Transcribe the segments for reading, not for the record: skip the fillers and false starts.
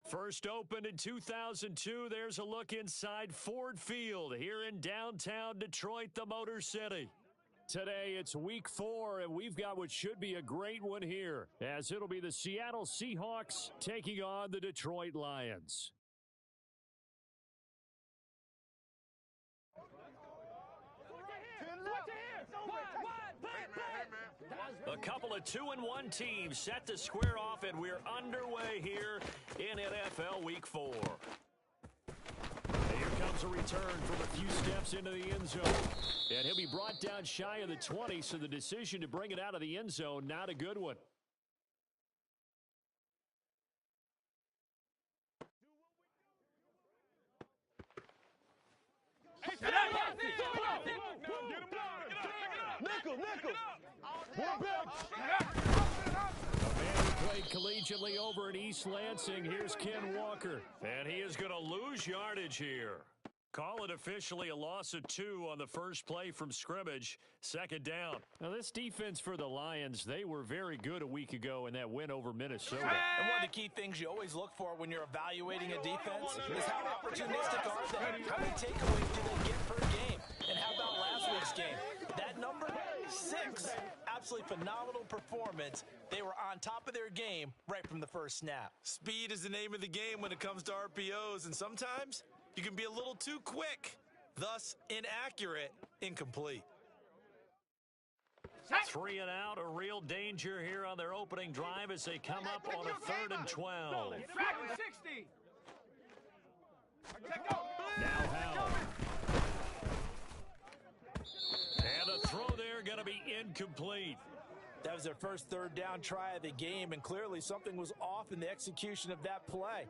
First opened in 2002, there's a look inside Ford Field here in downtown Detroit, the Motor City. Today, it's week 4, and we've got what should be a great one here, as it'll be the Seattle Seahawks taking on the Detroit Lions. A couple of 2-1 teams set to square off, and we're underway here in NFL Week 4. Here comes a return from a few steps into the end zone. And he'll be brought down shy of the 20, so the decision to bring it out of the end zone, not a good one. Nickel. A man who played collegiately over in East Lansing, here's Ken Walker. And he is going to lose yardage here. Call it officially a loss of 2 on the first play from scrimmage. Second down. Now, this defense for the Lions, they were very good a week ago in that win over Minnesota. And one of the key things you always look for when you're evaluating a defense is how opportunistic are they? How many takeaways do they get per game? And how about last week's game? That number 6, absolutely phenomenal performance. They were on top of their game right from the first snap. Speed is the name of the game when it comes to RPOs, and sometimes you can be a little too quick, thus inaccurate, incomplete. 3 and out, a real danger here on their opening drive as they come up on a 3rd and 12. Now Howell. And the throw there going to be incomplete. That was their first 3rd down try of the game, and clearly something was off in the execution of that play.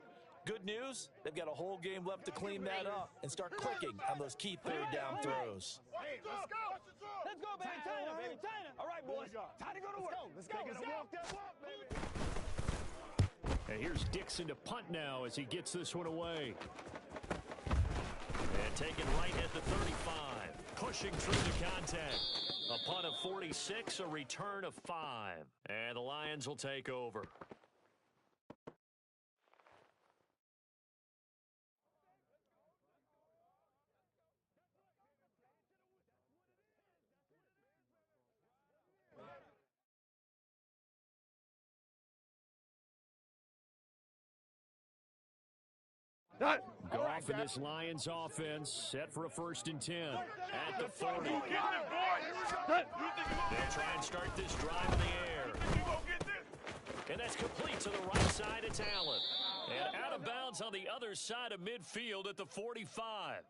Good news, they've got a whole game left to clean that up and start clicking on those key 3rd down throws. Hey, let's go. Let's go, baby. China, baby. China. All right, boys. Time to go to work. Let's go. Walk that walk, baby. And here's Dixon to punt now as he gets this one away. And taken right at the 35. Pushing through the contact. A punt of 46, a return of 5. And the Lions will take over. Goff in this Lions offense set for a 1st and 10 at the 40. They'll try and start this drive in the air. And that's complete to the right side of Talent. And out of bounds on the other side of midfield at the 45.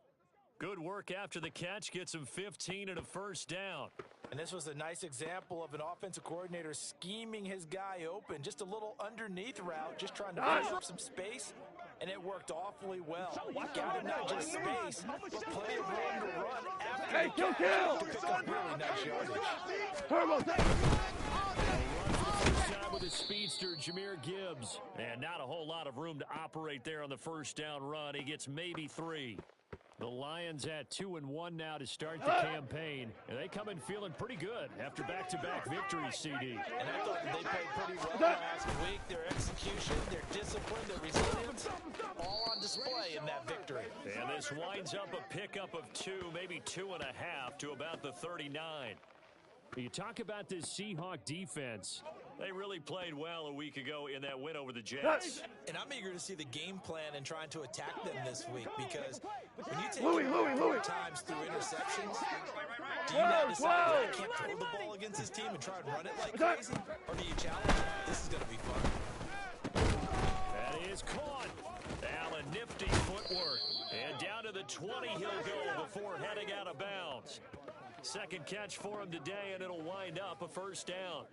Good work after the catch, gets him 15 and a 1st down. And this was a nice example of an offensive coordinator scheming his guy open. Just a little underneath route, just trying to free up some space. And it worked awfully well. Got him not just space, but plenty of room to run after the catch to pick up really nice yardage. With his speedster, Jahmyr Gibbs. And not a whole lot of room to operate there on the 1st down run. He gets maybe 3. The Lions at 2-1 now to start the campaign. And they come in feeling pretty good after back-to-back victories, CD. And I thought they played pretty well last week. Their execution, their discipline, their resilience, all on display in that victory. And this winds up a pickup of 2, maybe 2.5 to about the 39. You talk about this Seahawk defense. They really played well a week ago in that win over the Jets. And I'm eager to see the game plan and trying to attack them this week, because when you take Louis. times through interceptions, do you now decide that I can't throw the ball against this team and try and run it like crazy? Or do you challenge it? This is going to be fun. That is caught. Allen, nifty footwork. And down to the 20 he'll go before heading out of bounds. Second catch for him today, and it'll wind up a 1st down.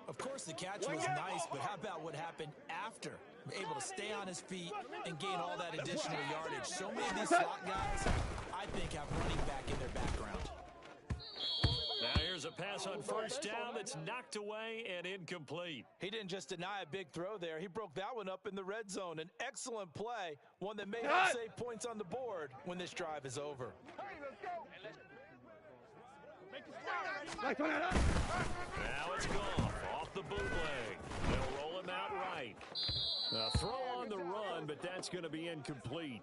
Of course, the catch was nice, but how about what happened after? Able to stay on his feet and gain all that additional yardage. So many of these slot guys, I think, have running back in their background. Now here's a pass on 1st down that's knocked away and incomplete. He didn't just deny a big throw there. He broke that one up in the red zone. An excellent play, one that may help save points on the board when this drive is over. Now it's gone off the bootleg. They'll roll him out right. Throw on the run, but that's going to be incomplete.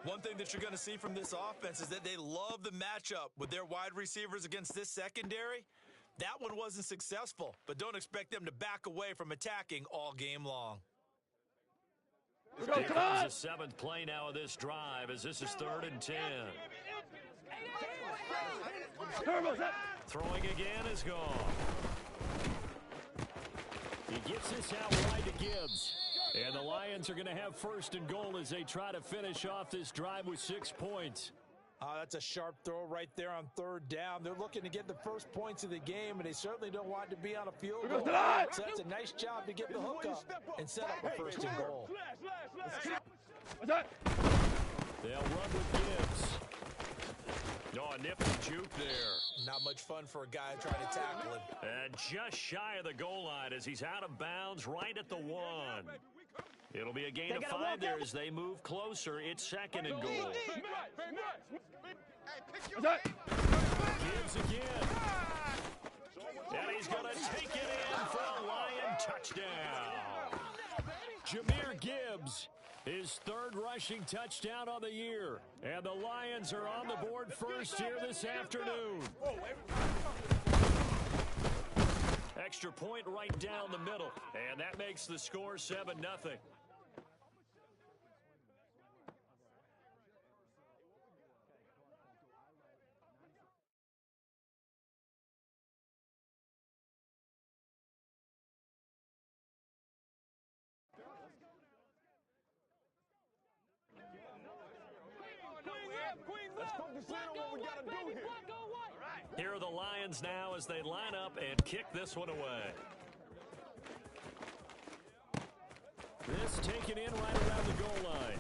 One thing that you're going to see from this offense is that they love the matchup with their wide receivers against this secondary. That one wasn't successful, but don't expect them to back away from attacking all game long. Here comes the seventh play now of this drive as this is 3rd and 10. Throwing again is gone. He gets this out wide to Gibbs. And the Lions are going to have 1st and goal as they try to finish off this drive with 6 points. That's a sharp throw right there on 3rd down. They're looking to get the first points of the game, and they certainly don't want to be on a field goal. So that's a nice job to get the hook up and set up a 1st and goal. They'll run with Gibbs. Oh, a nifty juke there. Not much fun for a guy trying to tackle him. And just shy of the goal line as he's out of bounds right at the 1. It'll be a gain of 5 there as they move closer. It's 2nd and goal. Gibbs again. And he's going to take it in for a Lion touchdown. Jahmyr Gibbs, his 3rd rushing touchdown on the year. And the Lions are on the board first here this afternoon. Extra point right down the middle. And that makes the score 7-0. Here are the Lions now as they line up and kick this one away. This taken in right around the goal line.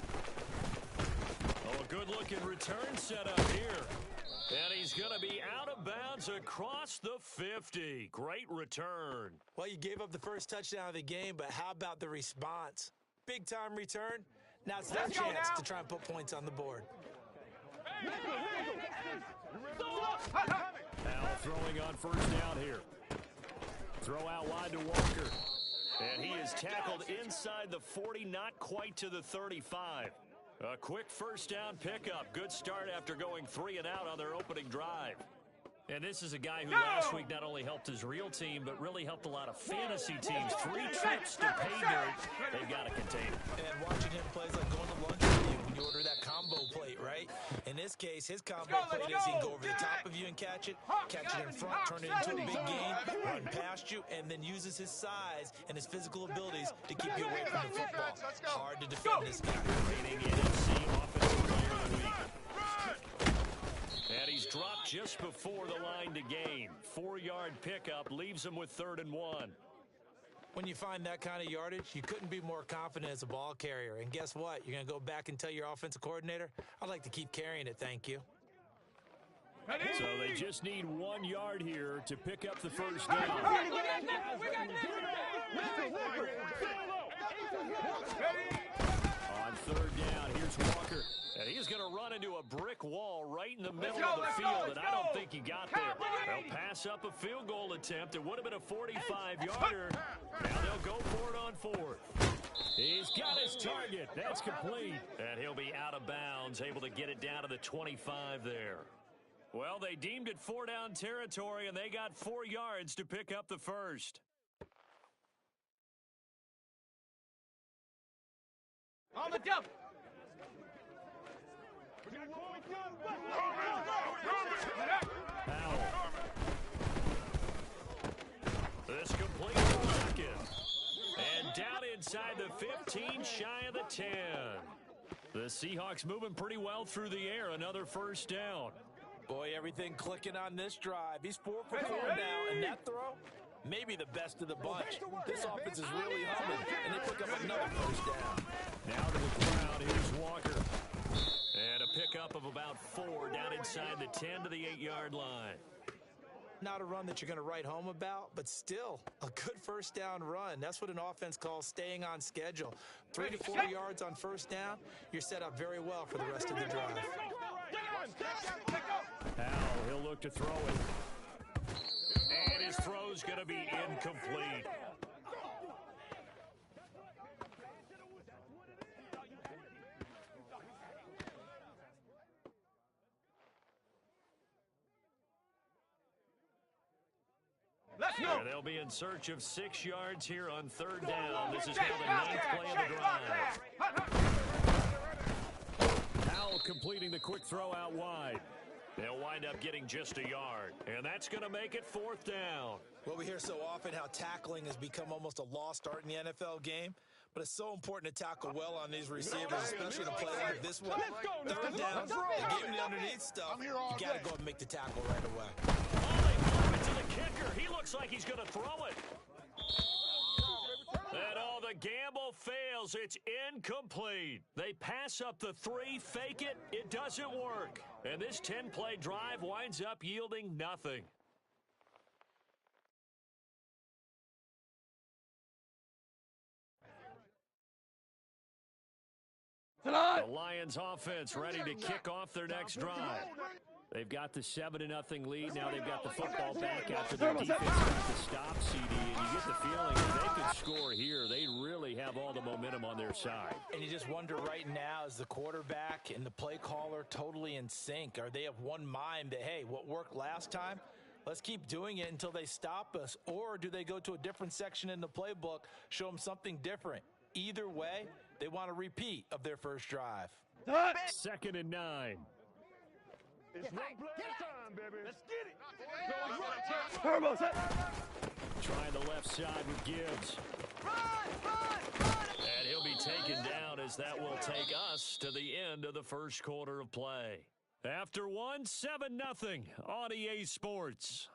Oh, a good-looking return set up here. And he's going to be out of bounds across the 50. Great return. Well, you gave up the first touchdown of the game, but how about the response? Big-time return. Now it's their chance to try and put points on the board. Now throwing on 1st down here. Throw out wide to Walker. And he is tackled inside the 40, not quite to the 35. A quick 1st down pickup. Good start after going 3 and out on their opening drive. And this is a guy who last week not only helped his real team, but really helped a lot of fantasy teams. 3 trips to pay dirt. They've got to contain him. And watching him play is like going to lunch with you when you order that combo plate, right? In this case, his combo plate is he can go over the top of you and catch it in front, turn it into a big gain, run past you, and then uses his size and his physical abilities to keep you away from the football. Hard to defend this guy. Remaining NFC Offensive Player of the Week. And he's dropped just before the line to gain. 4-yard pickup leaves him with 3rd and 1. When you find that kind of yardage, you couldn't be more confident as a ball carrier. And guess what? You're going to go back and tell your offensive coordinator, I'd like to keep carrying it, thank you. So they just need 1 yard here to pick up the 1st down. On 3rd down, here's Walker. And he's going to run into a brick wall right in the middle of the field, and I don't think he got there. They'll pass up a field goal attempt. It would have been a 45-yarder. Now they'll go for it on 4th. He's got his target. That's complete. And he'll be out of bounds, able to get it down to the 25 there. Well, they deemed it 4-down territory, and they got 4 yards to pick up the 1st. On the jump. Powell. This complete to Watkins. And down inside the 15, shy of the 10. The Seahawks moving pretty well through the air. Another 1st down. Boy, everything clicking on this drive. He's 4 for 4 now, and that throw, maybe the best of the bunch. This offense is really humming, and they pick up another 1st down. Now to the crowd, here's Walker. And a pickup of about 4 down inside the 10 to the 8-yard line. Not a run that you're going to write home about, but still a good 1st down run. That's what an offense calls staying on schedule. 3 to 4 yards on 1st down, you're set up very well for the rest of the drive. Powell, he'll look to throw it. And his throw's going to be incomplete. And they'll be in search of 6 yards here on 3rd down. This is now the 9th play of the drive. Powell completing the quick throw out wide. They'll wind up getting just a yard. And that's going to make it 4th down. Well, we hear so often how tackling has become almost a lost art in the NFL game. But it's so important to tackle well on these receivers, especially in a play like this one. 3rd down, they gave him the underneath stuff. You got to go and make the tackle right away. Oh, they flip it to the kicker. He looks like he's going to throw it. And the gamble fails. It's incomplete. They pass up the 3, fake it. It doesn't work. And this 10-play drive winds up yielding nothing. The Lions offense ready to kick off their next drive. They've got the 7-0 lead. Now they've got the football back after their defense got the stop, CD. And you get the feeling if they could score here, they really have all the momentum on their side. And you just wonder right now, is the quarterback and the play caller totally in sync? Are they of one mind that, hey, what worked last time, let's keep doing it until they stop us? Or do they go to a different section in the playbook, show them something different? Either way, they want a repeat of their first drive. 2nd and 9. It's one play at a time, baby. Let's get it. Turbo set. Trying the left side with Gibbs. And he'll be taken down as that will take us to the end of the first quarter of play. After 1, 7-0 on EA Sports.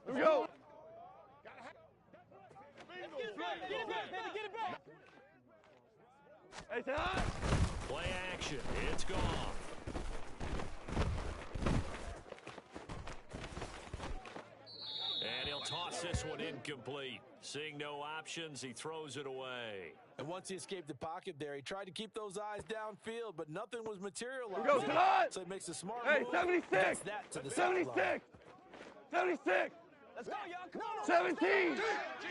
Here we go. Get it back, baby. Get it back. Hey, say hi. Play action. It's gone. And he'll toss this one incomplete. Seeing no options, he throws it away. And once he escaped the pocket there, he tried to keep those eyes downfield, but nothing was materializing. Here we go, tonight. So he makes a smart Hey, move. 76. That to the 76. sideline. 76. Let's go, y'all. Come on. 17.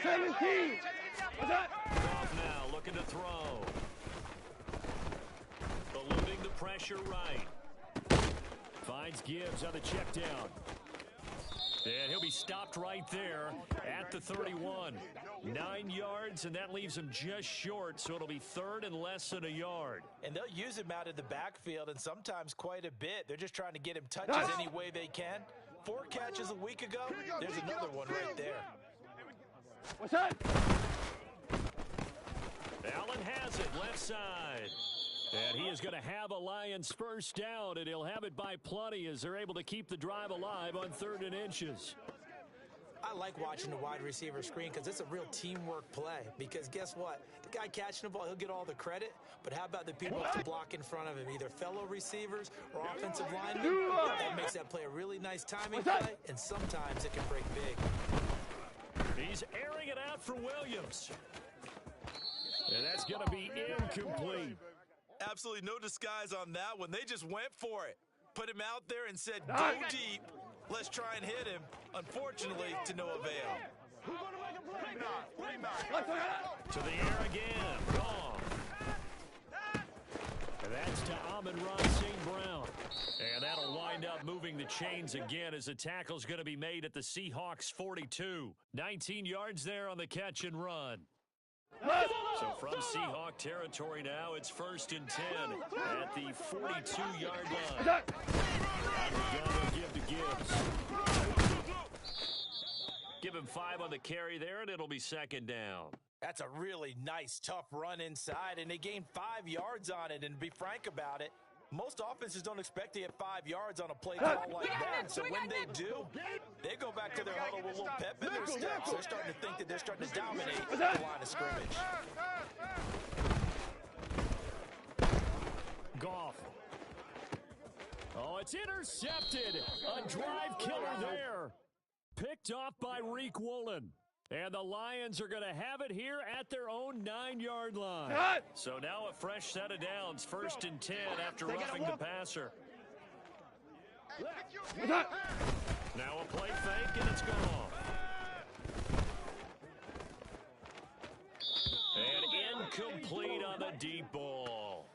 17. What's that? Off now, looking to throw. Eluding the pressure right. Finds Gibbs on the check down. And he'll be stopped right there at the 31. 9 yards, and that leaves him just short, so it'll be 3rd and less than a yard. And they'll use him out of the backfield, and sometimes quite a bit. They're just trying to get him touches any way they can. 4 catches a week ago. There's another one right there. What's that? Allen has it, left side. And he is going to have a Lions first down, and he'll have it by plenty as they're able to keep the drive alive on 3rd and inches. I like watching the wide receiver screen because it's a real teamwork play. Because guess what? The guy catching the ball, he'll get all the credit. But how about the people to block in front of him, either fellow receivers or offensive linemen? That makes that play a really nice timing play, and sometimes it can break big. He's airing it out for Williams. And that's going to be incomplete. Absolutely no disguise on that one. They just went for it. Put him out there and said, go deep. Let's try and hit him. Unfortunately, to no avail. To the air again. Wrong. And that's to Amon-Ra St. Brown. And that'll wind up moving the chains again as the tackle's going to be made at the Seahawks 42. 19 yards there on the catch and run. So from Seahawk territory now, it's 1st and 10 at the 42-yard line. And give to Gibbs. Give him 5 on the carry there, and it'll be 2nd down. That's a really nice, tough run inside, and they gained 5 yards on it. And to be frank about it, most offenses don't expect to get 5 yards on a play call like that. So when they do, they go back to their huddle with a little pep in their steps. They're starting to think that they're starting to dominate the line of scrimmage. Goff. Oh, it's intercepted. A drive killer there. Picked off by Reek Woolen. And the Lions are going to have it here at their own 9-yard line. So now a fresh set of downs, 1st and 10 after roughing the passer. Now a play fake, and it's gone. Incomplete on the deep ball.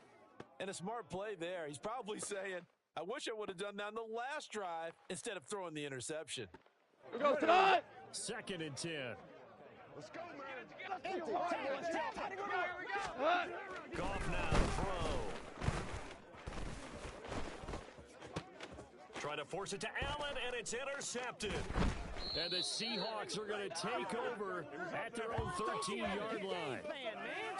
And a smart play there. He's probably saying, I wish I would have done that on the last drive instead of throwing the interception. We go tonight. 2nd and 10. Let's go, man. Goff now to throw. Trying to force it to Allen, and it's intercepted. And the Seahawks are going to take over at their own 13-yard line.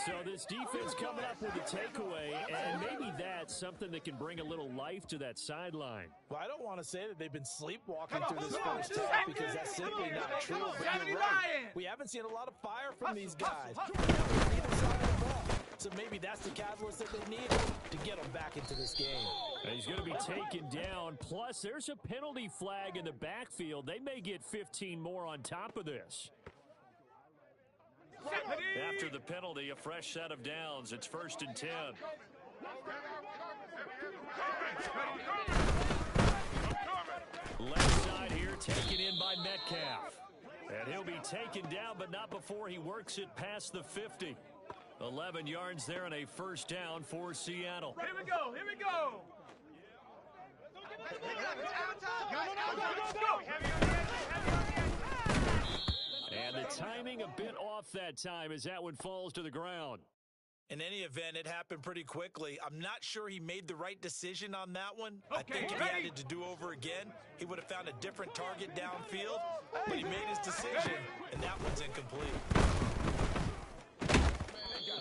So this defense coming up with a takeaway, and maybe that's something that can bring a little life to that sideline. Well, I don't want to say that they've been sleepwalking through this first half because that's simply not true. But you're right. We haven't seen a lot of fire from these guys. Either side of the ball. So maybe that's the catalyst that they needed to get them back into this game. And he's going to be taken down. Plus, there's a penalty flag in the backfield. They may get 15 more on top of this. After the penalty, a fresh set of downs. It's 1st and 10. Left side here, taken in by Metcalf. And he'll be taken down, but not before he works it past the 50. 11 yards there and a 1st down for Seattle. Here we go. Here we go. And the timing a bit off that time as that one falls to the ground. In any event, it happened pretty quickly. I'm not sure he made the right decision on that one. I think if he had it to do over again, he would have found a different target downfield. But he made his decision, and that one's incomplete.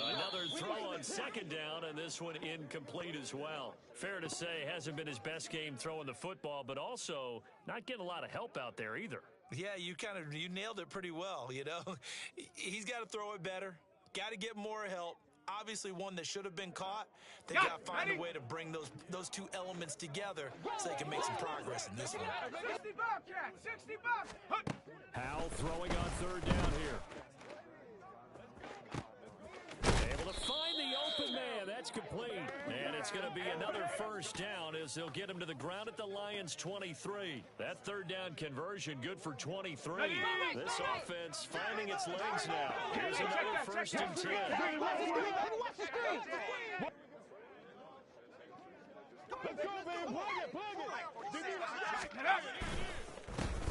Another throw on 2nd down, and this one incomplete as well. Fair to say, hasn't been his best game throwing the football, but also not getting a lot of help out there either. Yeah, you nailed it pretty well, you know. He's got to throw it better, got to get more help. Obviously one that should have been caught. They got to find a way to bring those two elements together so they can make some progress in this one. 60 bucks, Cat. 60 bucks. Howell throwing on 3rd down here. Able to find the open man. That's complete. And it's going to be another 1st down as they'll get him to the ground at the Lions' 23. That 3rd down conversion good for 23. This offense finding its legs now. Here's another 1st and 10. Let's go, baby. Plug it.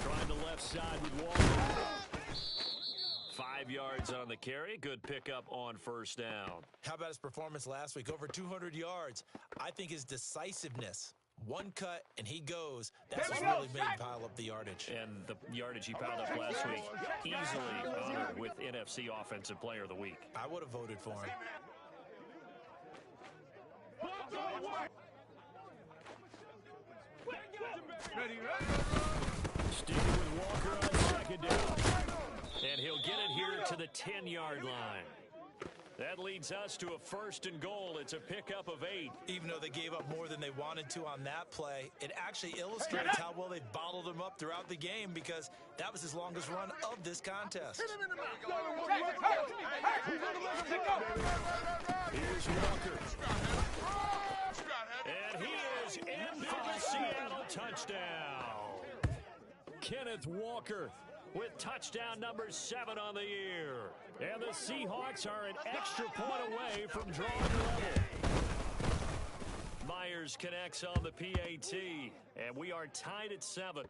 Trying the left side with Walker. 5 yards on the carry. Good pickup on 1st down. How about his performance last week? Over 200 yards. I think his decisiveness. One cut, and he goes. That's what's really made him pile up the yardage. And the yardage he piled up last week, easily honored with NFC Offensive Player of the Week. I would have voted for him. Sticking with Walker on 2nd down. And he'll get it here to the 10-yard line. That leads us to a 1st and goal. It's a pickup of 8. Even though they gave up more than they wanted to on that play, it actually illustrates how well they bottled him up throughout the game because that was his longest run of this contest. Here's Walker. And he is in for the Seattle touchdown. Kenneth Walker with touchdown number 7 on the year. And the Seahawks are an extra point away from drawing level. Myers connects on the PAT, and we are tied at 7.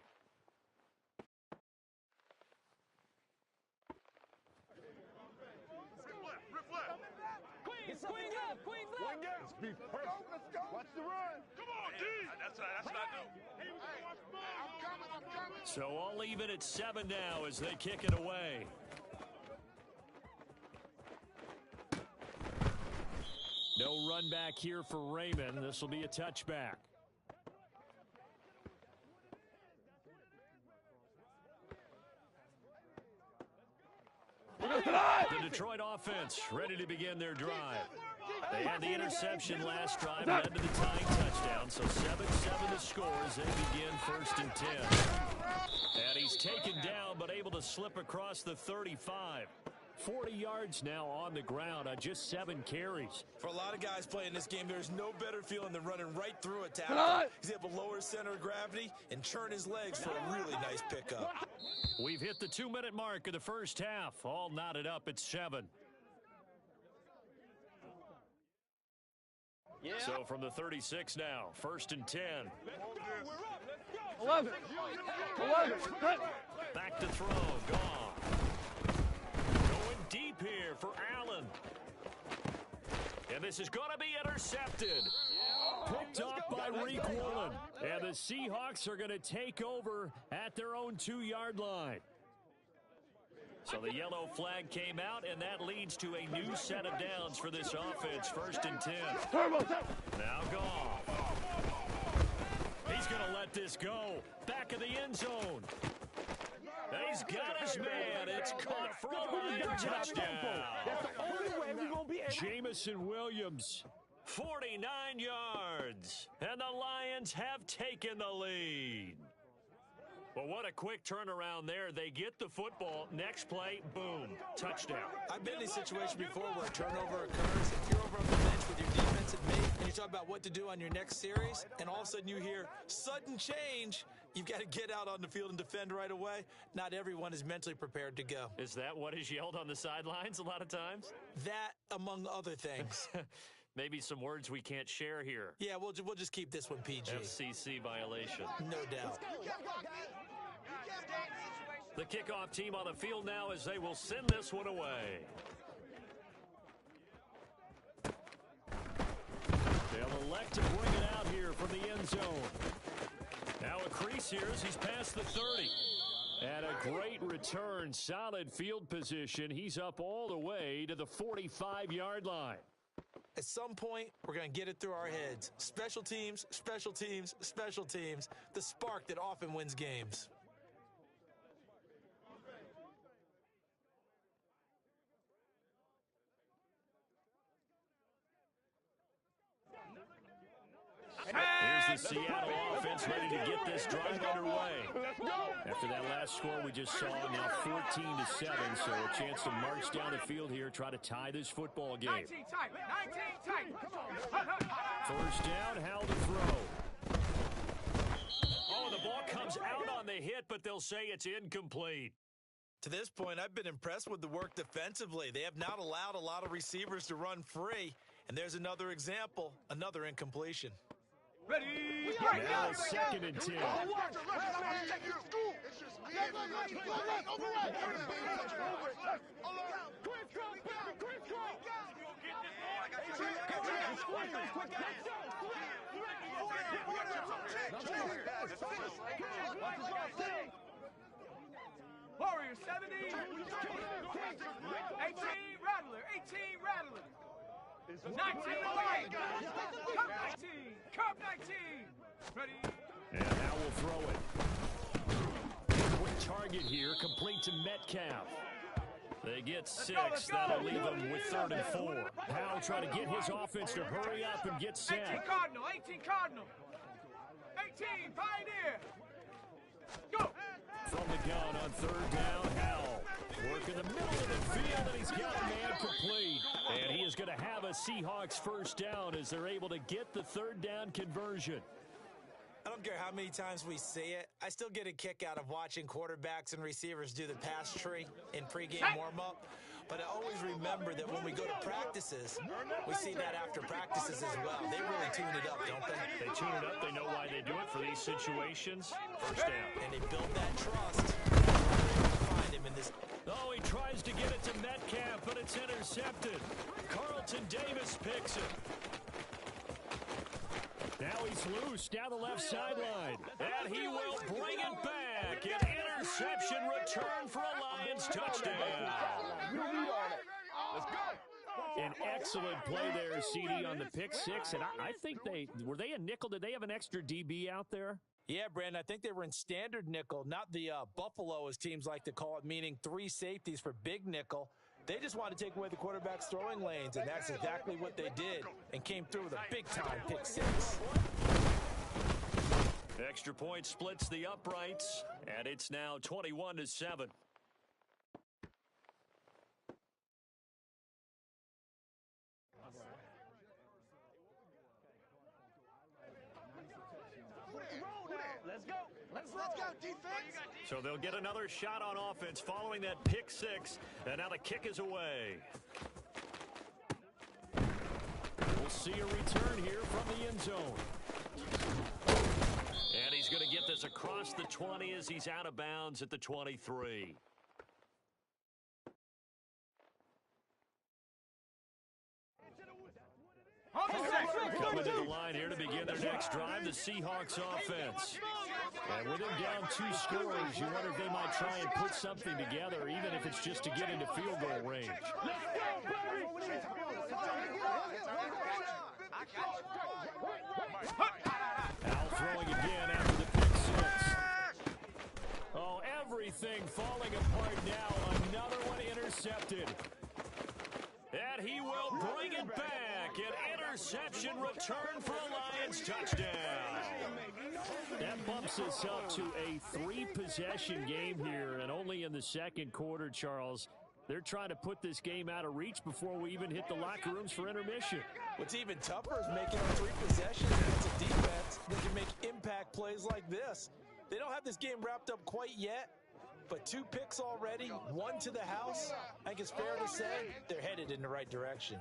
Queen left. Let's be perfect. Let's go. Watch the run. Come on, D. That's not new. I'm coming. So all even at 7 now as they kick it away. No run back here for Raymond. This will be a touchback. The Detroit offense ready to begin their drive. They had the interception last drive, led to the tying touchdown. So 7-7 the score as they begin 1st and 10. And he's taken down, but able to slip across the 35. 40 yards now on the ground on just 7 carries. For a lot of guys playing this game, there's no better feeling than running right through a tackle. He's able to lower his center of gravity and churn his legs for a really nice pickup. We've hit the 2-minute mark of the first half. All knotted up at 7. So from the 36 now, 1st and 10. 11. Back to throw, gone. Going deep here for Allen. And this is going to be intercepted. Picked off by Reek Woolen. And the Seahawks are going to take over at their own 2-yard line. So the yellow flag came out, and that leads to a new set of downs for this offense. 1st and 10. Now Goff. He's going to let this go. Back of the end zone. He's got his man. It's caught for a Lion touchdown. That's the only way we're going to be able. Jamison Williams, 49 yards. And the Lions have taken the lead. Well, what a quick turnaround there. They get the football. Next play, boom, touchdown. I've been in a situation before where a turnover occurs. If you're over on the bench with your defensive mate and you talk about what to do on your next series, and all of a sudden you hear sudden change, you've got to get out on the field and defend right away. Not everyone is mentally prepared to go. Is that what is yelled on the sidelines a lot of times? That, among other things. Maybe some words we can't share here. Yeah, we'll just keep this one PG. FCC violation. No doubt. The kickoff team on the field now as they will send this one away. They'll elect to bring it out here from the end zone. Now a crease here as he's past the 30. And a great return, solid field position. He's up all the way to the 45-yard line. At some point, we're going to get it through our heads. Special teams, special teams, special teams. The spark that often wins games. Here's the Seattle offense ready to get this drive underway. After that last score we just saw, now 14-7, so a chance to march down the field here, try to tie this football game. 19 tight. First down, Howell to throw. Oh, the ball comes out on the hit, but they'll say it's incomplete. To this point, I've been impressed with the work defensively. They have not allowed a lot of receivers to run free. And there's another example, another incompletion. Ready? Now 2nd and 10. Warrior 70. 18 Rattler. 18 Rattler. 19 White. Cup 19. Ready? And now we'll throw it. Quick target here, complete to Metcalf. They get 6. That'll leave them with 3rd and 4. Howell trying to get his offense to hurry up and get set. 18 Cardinal. 18 Cardinal. 18 Pioneer. Go. From the gun on 3rd down, Howell. Work in the middle of the field, and he's got a man complete. And he is going to have a Seahawks first down as they're able to get the 3rd down conversion. I don't care how many times we see it. I still get a kick out of watching quarterbacks and receivers do the pass tree in pregame warm-up. But I always remember that when we go to practices, we see that after practices as well. They really tune it up, don't they? They tune it up. They know why they do it for these situations. First down. And they build that trust. That's why they're able to find him in this. Oh, he tries to get it to Metcalf, but it's intercepted. Carlton Davis picks it. Now he's loose down the left sideline. And he will bring it back. An interception return for a Lions touchdown. Let's go. An excellent play there, CD, on the pick 6. And I think were they a nickel? Did they have an extra DB out there? Yeah, Brandon, I think they were in standard nickel, not the Buffalo, as teams like to call it, meaning 3 safeties for big nickel. They just wanted to take away the quarterback's throwing lanes, and that's exactly what they did, and came through with a big-time pick 6. Extra point splits the uprights, and it's now 21-7. Let's go, defense. So they'll get another shot on offense following that pick 6, and now the kick is away. We'll see a return here from the end zone. And he's going to get this across the 20 as he's out of bounds at the 23. Coming to the line here to begin their next drive, the Seahawks offense. And with them down 2 scores, you wonder if they might try and put something together, even if it's just to get into field goal range. Al throwing again after the pick 6. Oh, everything falling apart now. Another one intercepted. And he will bring it back. An interception return for a Lions touchdown. That bumps us up to a 3-possession game here, and only in the second quarter, Charles. They're trying to put this game out of reach before we even hit the locker rooms for intermission. What's even tougher is making it 3 possessions against a defense that can make impact plays like this. They don't have this game wrapped up quite yet, but 2 picks already, 1 to the house. I think it's fair to say they're headed in the right direction.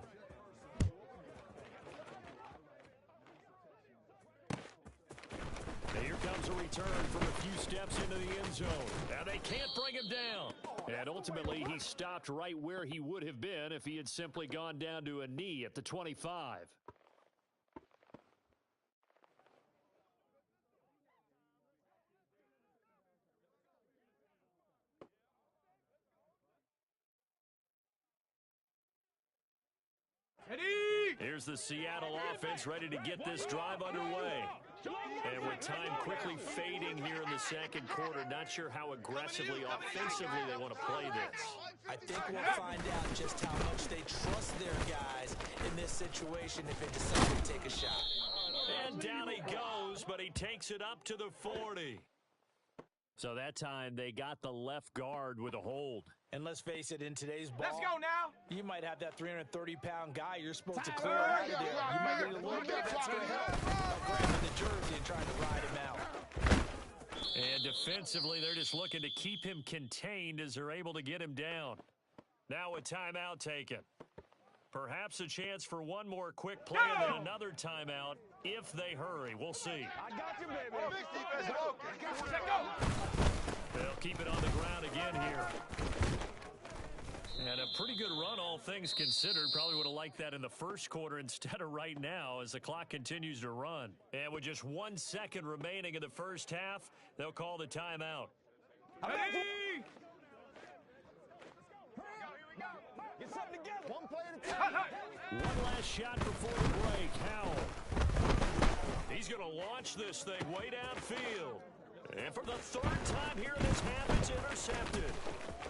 And here comes a return from a few steps into the end zone. Now they can't bring him down. And ultimately, he stopped right where he would have been if he had simply gone down to a knee at the 25. Here's the Seattle offense ready to get this drive underway. And with time quickly fading here in the second quarter, not sure how aggressively, offensively they want to play this. I think we'll find out just how much they trust their guys in this situation if they decide to take a shot. And down he goes, but he takes it up to the 40. So that time they got the left guard with a hold. And let's face it, in today's ball, Let's go now. You might have that 330-pound guy you're supposed to clear out of there. You might need a little bit of extra help by grabbing the jersey and trying to ride him out. And defensively, they're just looking to keep him contained as they're able to get him down. Now a timeout taken. Perhaps a chance for one more quick play and then another timeout if they hurry. We'll see. I got you, baby. Let's go. They'll keep it on the ground again here. And a pretty good run, all things considered. Probably would have liked that in the first quarter instead of right now as the clock continues to run. And with just 1 second remaining in the first half, they'll call the timeout. Ready? Get something together. One play at a time. One last shot before the break. Howell. He's going to launch this thing way downfield. And for the 3rd time here in this half, it's intercepted.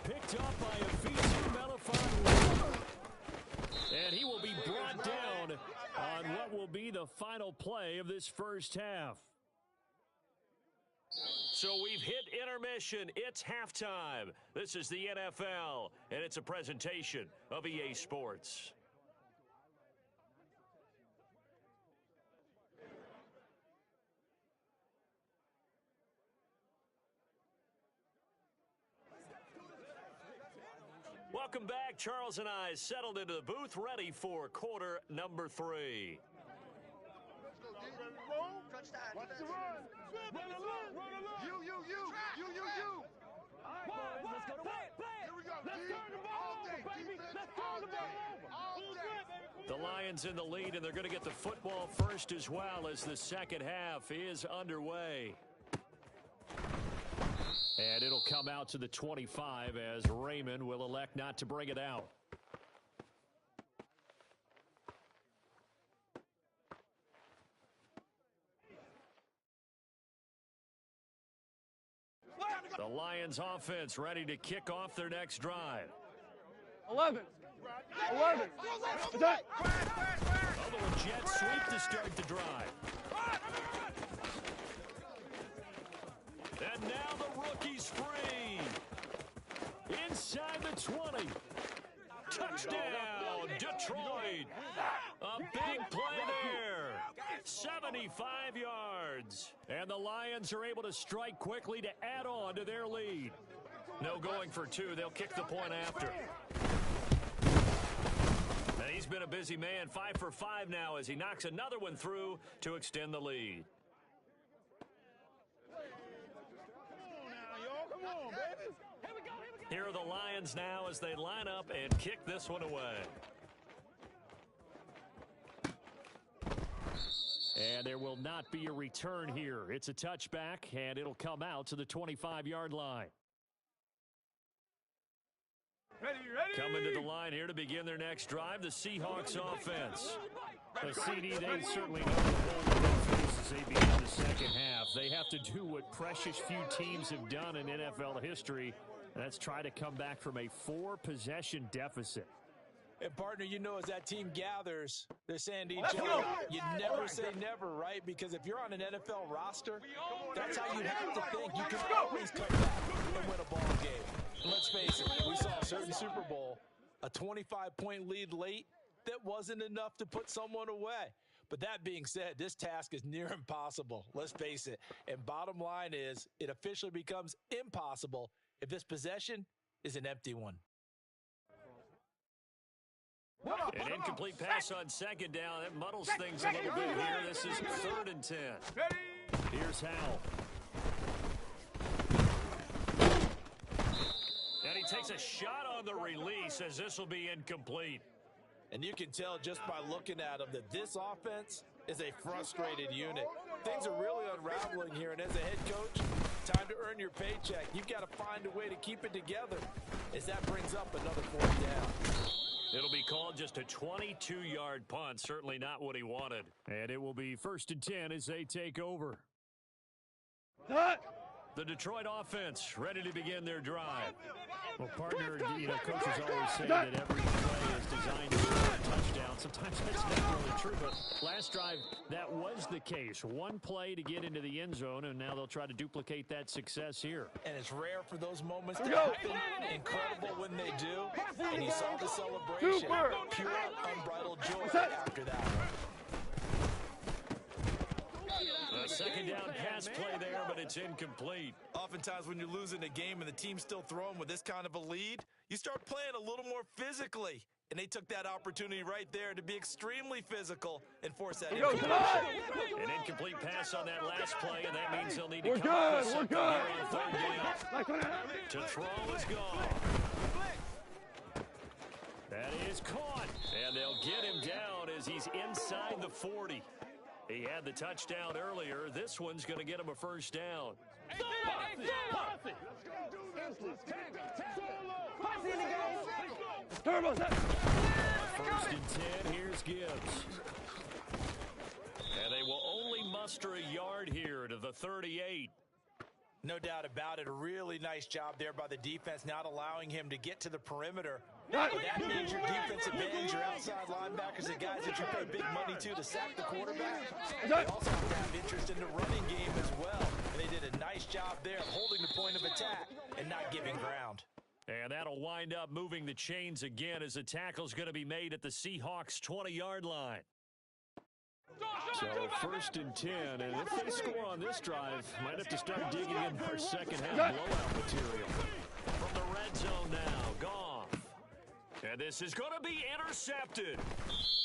Picked up by Afisu Melifonwu. And he will be brought down on what will be the final play of this first half. So we've hit intermission. It's halftime. This is the NFL, and it's a presentation of EA Sports. Welcome back. Charles and I settled into the booth, ready for quarter number 3. Watch the run. Run along. You. All right, boys, let's go to work. Here we go. Let's turn the ball over, baby. Let's turn the ball over. The Lions in the lead, and they're going to get the football first as well as the second half is underway. And it'll come out to the 25 as Raymond will elect not to bring it out. The Lions offense ready to kick off their next drive. 11. Although a jet sweep to start the drive. And now the rookie's free. Inside the 20. Touchdown, Detroit. A big play there. 75 yards. And the Lions are able to strike quickly to add on to their lead. No going for 2. They'll kick the point after. And he's been a busy man. 5 for 5 now as he knocks another one through to extend the lead. Here are the Lions now as they line up and kick this one away. And there will not be a return here. It's a touchback, and it'll come out to the 25-yard line. Ready. Coming to the line here to begin their next drive, the Seahawks offense. The CD, they certainly know the role of defense as they begin the second half. They have to do what precious few teams have done in NFL history. That's try to come back from a 4-possession deficit. And, partner, you know, as that team gathers, they're saying to each other, you never say never, right? Because if you're on an NFL roster, that's how you have to think. You can always come back and win a ball game. And let's face it, we saw a certain Super Bowl, a 25-point lead late, that wasn't enough to put someone away. But that being said, this task is near impossible. Let's face it. And bottom line is, it officially becomes impossible if this possession is an empty one. An incomplete pass on second down. That muddles things a little bit here. This is 3rd and 10. Here's Howell. And he takes a shot on the release as this will be incomplete. And you can tell just by looking at them that this offense is a frustrated unit. Things are really unraveling here, and as a head coach, time to earn your paycheck. You've got to find a way to keep it together as that brings up another 4th down. It'll be called just a 22-yard punt. Certainly not what he wanted. And it will be 1st and 10 as they take over. The Detroit offense ready to begin their drive. Well, partner, coaches always say that every play is designed to score a touchdown. Sometimes that's not really true, but last drive, that was the case. One play to get into the end zone, and now they'll try to duplicate that success here. And it's rare for those moments to happen. Incredible when they do. And you saw the celebration. Pure, unbridled joy after that one. A second down pass play there, but it's incomplete. Oftentimes when you're losing a game and the team's still throwing with this kind of a lead, you start playing a little more physically. And they took that opportunity right there to be extremely physical and force that incompletion. An incomplete pass on that last play, and that means they'll need to come up with something here on 3rd down. To throw is gone. That is caught, and they'll get him down as he's inside the 40. He had the touchdown earlier. This one's going to get him a 1st down. First and 10, here's Gibbs. And they will only muster a yard here to the 38. No doubt about it. A really nice job there by the defense, not allowing him to get to the perimeter. That means your defensive ends, your outside linebackers, the guys that you pay big money to sack the quarterback. They also have to have interest in the running game as well. And they did a nice job there of holding the point of attack and not giving ground. And that'll wind up moving the chains again as the tackle's going to be made at the Seahawks' 20-yard line. So 1st and 10, and if they score on this drive, might have to start digging in for second half blowout material. From the red zone now, Goff. And this is going to be intercepted.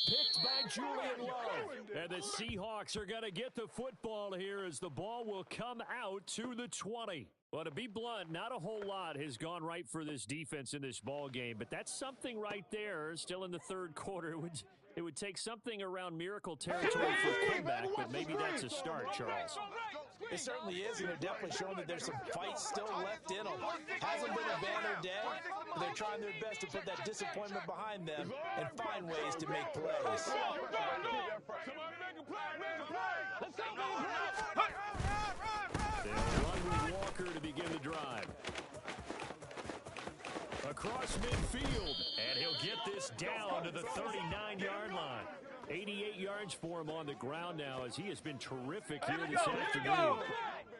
Picked by Julian Love. And the Seahawks are going to get the football here as the ball will come out to the 20. Well, to be blunt, not a whole lot has gone right for this defense in this ball game, but that's something right there. Still in the 3rd quarter, it would take something around miracle territory for a comeback, but maybe that's a start, Charles. It certainly is, and they're definitely showing that there's some fight still left in them. Hasn't been a banner day, but they're trying their best to put that disappointment behind them and find ways to make plays. They'll run with Walker to begin the drive. Across midfield, and he'll get this down to the 39-yard line. 88 yards for him on the ground now as he has been terrific here this afternoon.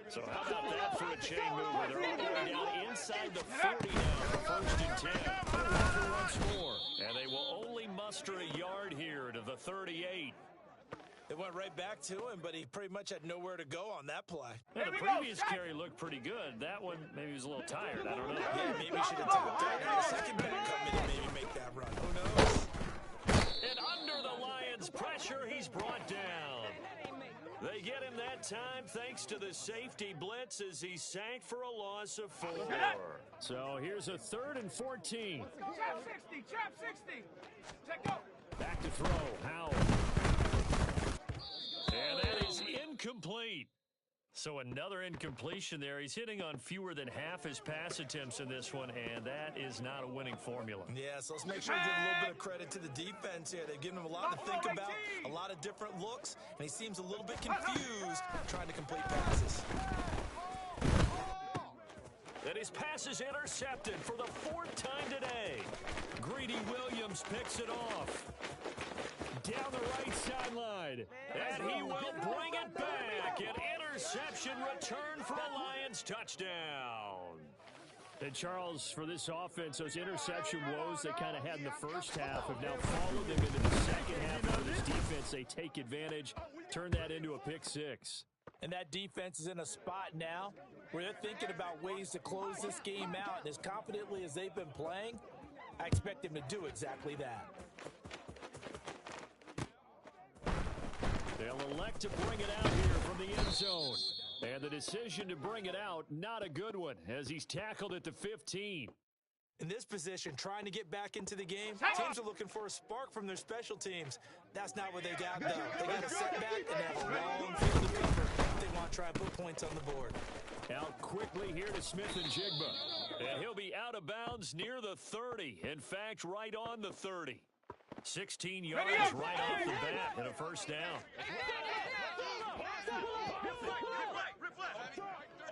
So how about that for a chain mover? They're all the way down inside the 40 now, 1st and 10. Walker once more, and they will only muster a yard here to the 38. It went right back to him, but he pretty much had nowhere to go on that play. Yeah, the previous carry looked pretty good. That one, maybe he was a little tired. I don't know. Yeah, maybe he should have taken the second back come in and maybe make that run. Who knows? And pressure. He's brought down. They get him that time thanks to the safety blitz as he sank for a loss of 4. So here's a 3rd and 14. Trap 60, trap 60. Check go. Back to throw, Howell. And that is incomplete. So another incompletion there. He's hitting on fewer than half his pass attempts in this one, and that is not a winning formula. Yeah, so let's make sure we give a little bit of credit to the defense here. They've given him a lot to think about, a lot of different looks, and he seems a little bit confused trying to complete passes. And his pass is intercepted for the 4th time today. Greedy Williams picks it off. Down the right sideline. And he will bring it back. An interception return for a Lions touchdown. And Charles, for this offense, those interception woes they kind of had in the first half have now followed them into the second half of this defense. They take advantage, turn that into a pick 6. And that defense is in a spot now where they're thinking about ways to close this game out. And as confidently as they've been playing, I expect them to do exactly that. They'll elect to bring it out here from the end zone. And the decision to bring it out, not a good one, as he's tackled at the 15. In this position, trying to get back into the game, teams are looking for a spark from their special teams. That's not what they got, though. They got a setback, and they have a long field to cover if they want to try and put points on the board. Out quickly here to Smith and Jigba. And he'll be out of bounds near the 30. In fact, right on the 30. 16 yards right off the bat and a first down.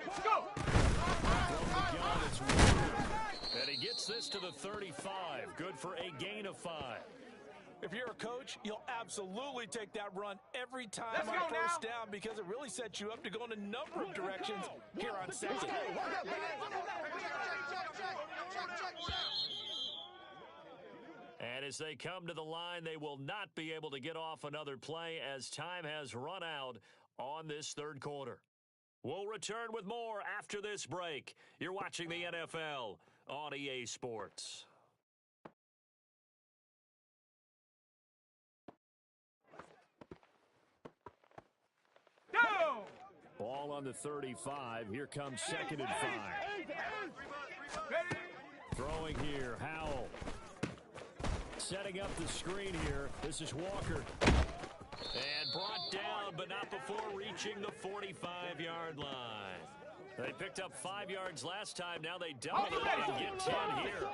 Let's go. And he gets this to the 35. Good for a gain of 5. If you're a coach, you'll absolutely take that run every time on first down because it really sets you up to go in a number of directions here on second. And as they come to the line, they will not be able to get off another play as time has run out on this 3rd quarter. We'll return with more after this break. You're watching the NFL on EA Sports. Go! Ball on the 35. Here comes 2nd and 5. Throwing here, Howell. Setting up the screen here. This is Walker. And brought down, but not before reaching the 45-yard line. They picked up 5 yards last time. Now they double it and get 10 here.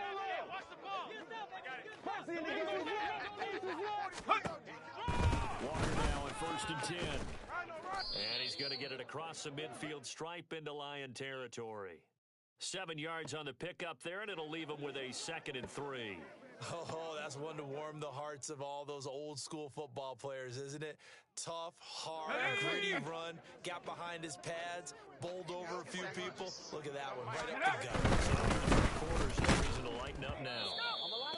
Walker now on 1st and 10. And he's going to get it across the midfield stripe into Lion territory. 7 yards on the pickup there, and it'll leave him with a 2nd and 3. Oh, that's one to warm the hearts of all those old-school football players, isn't it? Tough, hard, gritty run, got behind his pads, bowled over a few people. Look at that one, right up the gut. Quarters, no reason to lighten up now.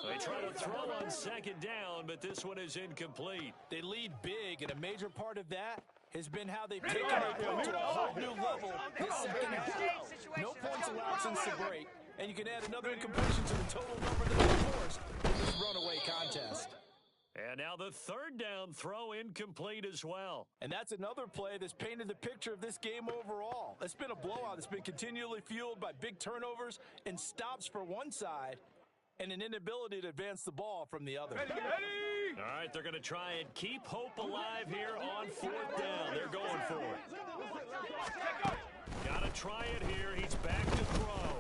They try to throw on 2nd down, but this one is incomplete. They lead big, and a major part of that has been how they've taken it to a whole new level this second half. No points allowed since the break, and you can add another incompletion to the total number that they forced in this runaway contest. And now the 3rd down throw incomplete as well. And that's another play that's painted the picture of this game overall. It's been a blowout that's been continually fueled by big turnovers and stops for one side and an inability to advance the ball from the other. All right, they're going to try and keep hope alive here on 4th down. They're going for it. Got to try it here. He's back to throw.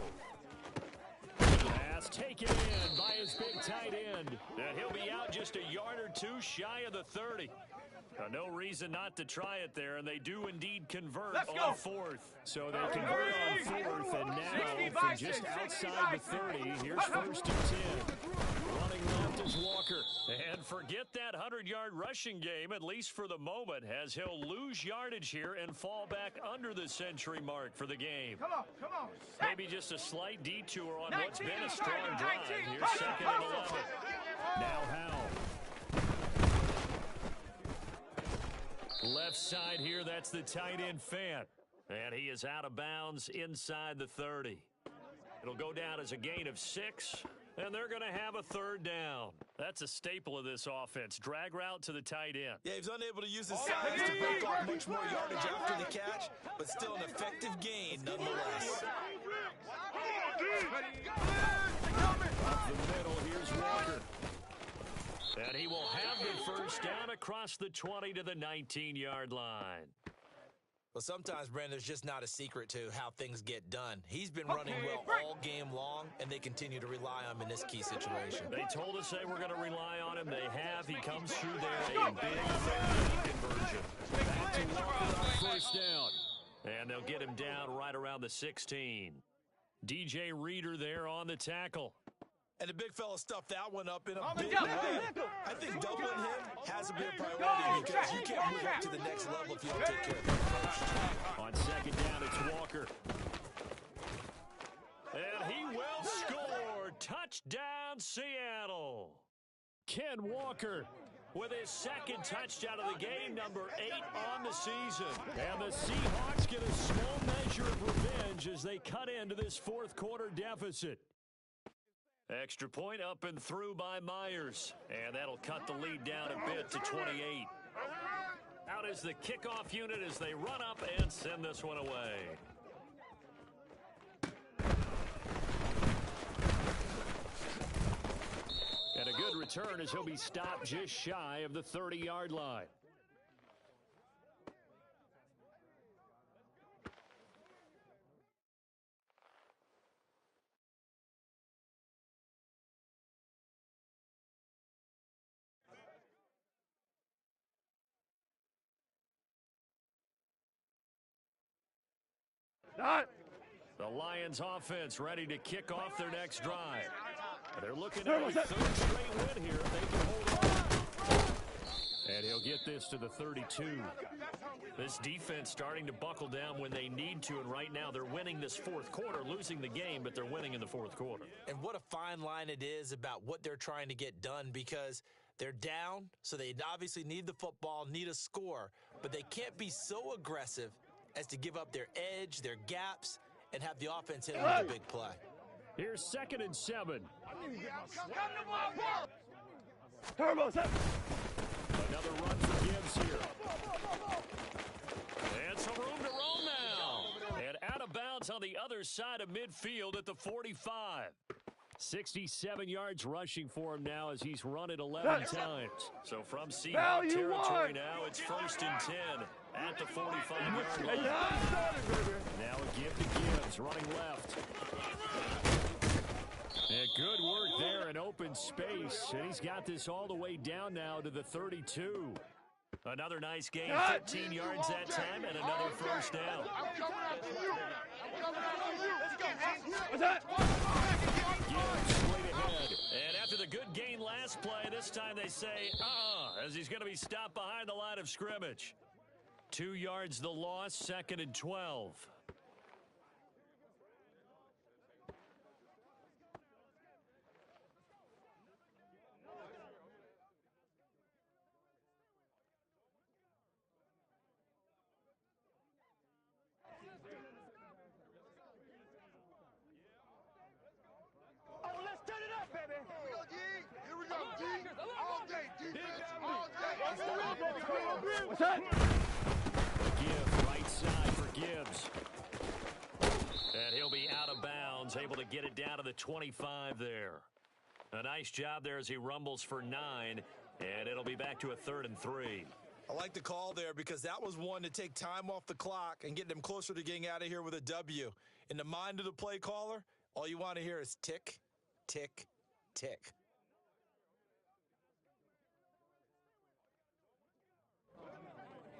Pass taken in by his big tight end. And he'll be out just a yard or two shy of the 30. No reason not to try it there, and they do indeed convert on 4th. So they convert on 4th, and now from just outside the 30, here's 1st and 10. Running left is Walker. And forget that 100-yard rushing game, at least for the moment, as he'll lose yardage here and fall back under the century mark for the game. Come on. Maybe just a slight detour on what's been a strong drive. Here's 2nd and 11. Now Howell. Left side here, that's the tight end Fant. And he is out of bounds inside the 30. It'll go down as a gain of 6. And they're going to have a third down. That's a staple of this offense. Drag route to the tight end. Yeah, he's unable to use his size to break off much more yardage after the catch, but still an effective gain nonetheless. Up the middle, here's Walker. And he will have the first down across the 20 to the 19-yard line. Well, sometimes, Brandon, there's just not a secret to how things get done. He's been running well all game long, and they continue to rely on him in this key situation. They told us they were going to rely on him. They have. He comes through there, a big third conversion. Back to Walker on first down. And they'll get him down right around the 16. DJ Reader there on the tackle. And the big fella stuffed that one up in a big way. I think doubling him has to be a priority because you can't move up to the next level if you don't take care of him first. On second down, it's Walker. And he will score. Touchdown, Seattle. Ken Walker with his second touchdown of the game, number 8 on the season. And the Seahawks get a small measure of revenge as they cut into this fourth quarter deficit. Extra point up and through by Myers. And that'll cut the lead down a bit to 28. Out is the kickoff unit as they run up and send this one away. And a good return as he'll be stopped just shy of the 30-yard line. The Lions offense ready to kick off their next drive. They're looking at a third straight win here. They can hold on. And he'll get this to the 32. This defense starting to buckle down when they need to, and right now they're winning this fourth quarter, losing the game, but they're winning in the fourth quarter. And what a fine line it is about what they're trying to get done because they're down, so they obviously need the football, need a score, but they can't be so aggressive as to give up their edge, their gaps, and have the offense hit with a big play. Here's 2nd and 7. Another run for Gibbs here. And some room to roll now. And out of bounds on the other side of midfield at the 45. 67 yards rushing for him now as he's run it 11 times. So from Seahawks territory now, it's 1st and 10 at the 45-yard line. Now a give to Gibbs, running left. And good work there in open space. And he's got this all the way down now to the 32. Another nice gain, 15 yards that time, and another first down. I'm coming after you. I'm coming after you. Let's go. What's that? Gibbs straight ahead. And after the good gain last play, this time they say, as he's going to be stopped behind the line of scrimmage. 2 yards the loss, 2nd and 12. Let's turn it up, baby. Here we go, D. All day, defense. All day. What's that? Gibbs, right side for Gibbs. And he'll be out of bounds, able to get it down to the 25 there. A nice job there as he rumbles for 9, and it'll be back to a 3rd and 3. I like the call there because that was one to take time off the clock and get them closer to getting out of here with a W. In the mind of the play caller, all you want to hear is tick, tick, tick.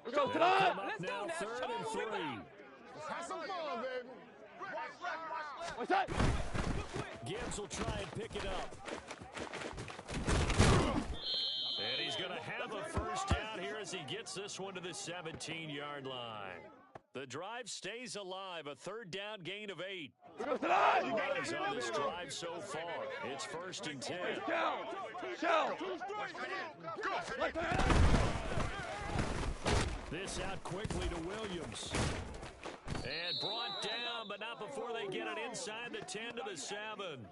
Let's go, Let's now 3rd and 3. Have some fun, baby. What's that? Gibbs will try and pick it up. And he's going to have a first down here as he gets this one to the 17-yard line. The drive stays alive, a 3rd down gain of 8. Runs on this drive so far. It's 1st and 10. This out quickly to Williams. And brought down, but not before they get it inside the 10 to the 7.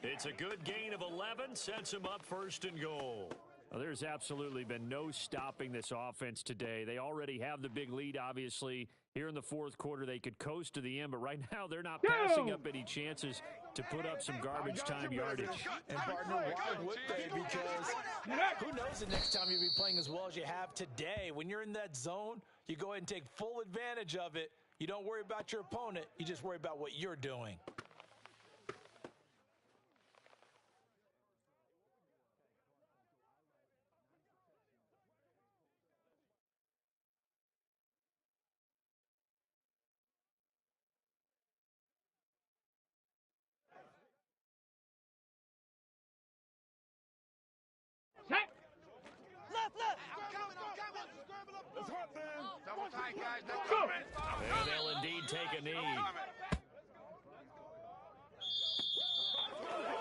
It's a good gain of 11, sets him up first and goal. Well, there's absolutely been no stopping this offense today. They already have the big lead, obviously. Here in the fourth quarter, they could coast to the end, but right now they're not passing up any chances to put up some garbage time yardage. And partner, why would they? Because who knows the next time you'll be playing as well as you have today. When you're in that zone, you go ahead and take full advantage of it. You don't worry about your opponent. You just worry about what you're doing. It's hot, man. Double tight, guys. Double Go. tight. And they'll indeed take a knee.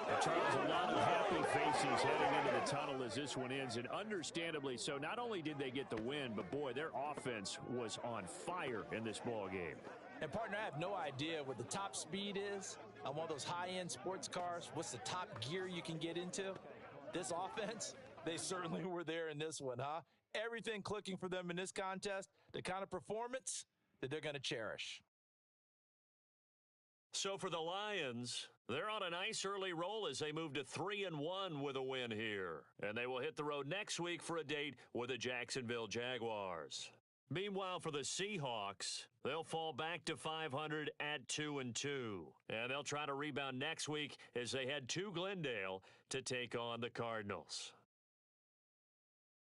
And Charles, a lot of happy faces heading into the tunnel as this one ends, and understandably so. Not only did they get the win, but boy, their offense was on fire in this ball game. And partner, I have no idea what the top speed is on one of those high-end sports cars. What's the top gear you can get into? This offense, they certainly were there in this one, huh? Everything clicking for them in this contest, the kind of performance that they're going to cherish. So for the Lions, they're on a nice early roll as they move to 3-1 with a win here. And they will hit the road next week for a date with the Jacksonville Jaguars. Meanwhile, for the Seahawks, they'll fall back to 500 at 2-2. And they'll try to rebound next week as they head to Glendale to take on the Cardinals.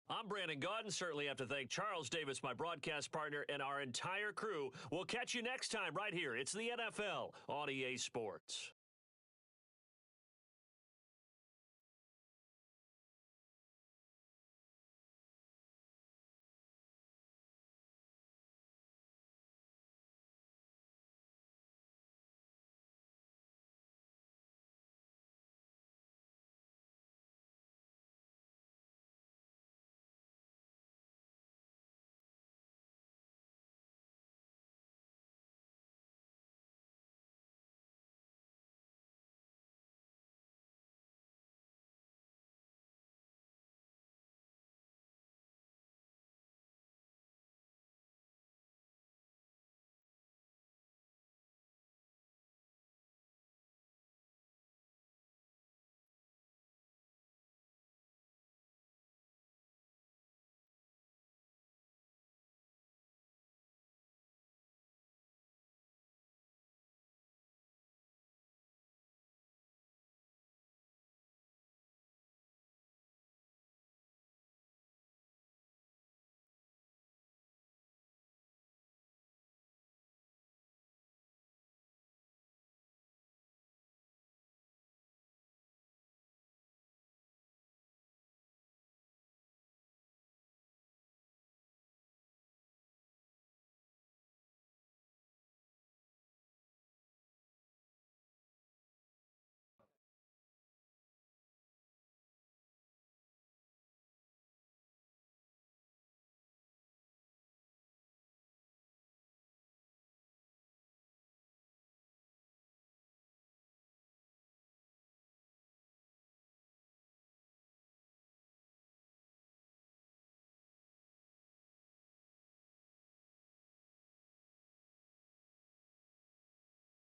I'm Brandon Gaudin. Certainly have to thank Charles Davis, my broadcast partner, and our entire crew. We'll catch you next time right here. It's the NFL on EA Sports.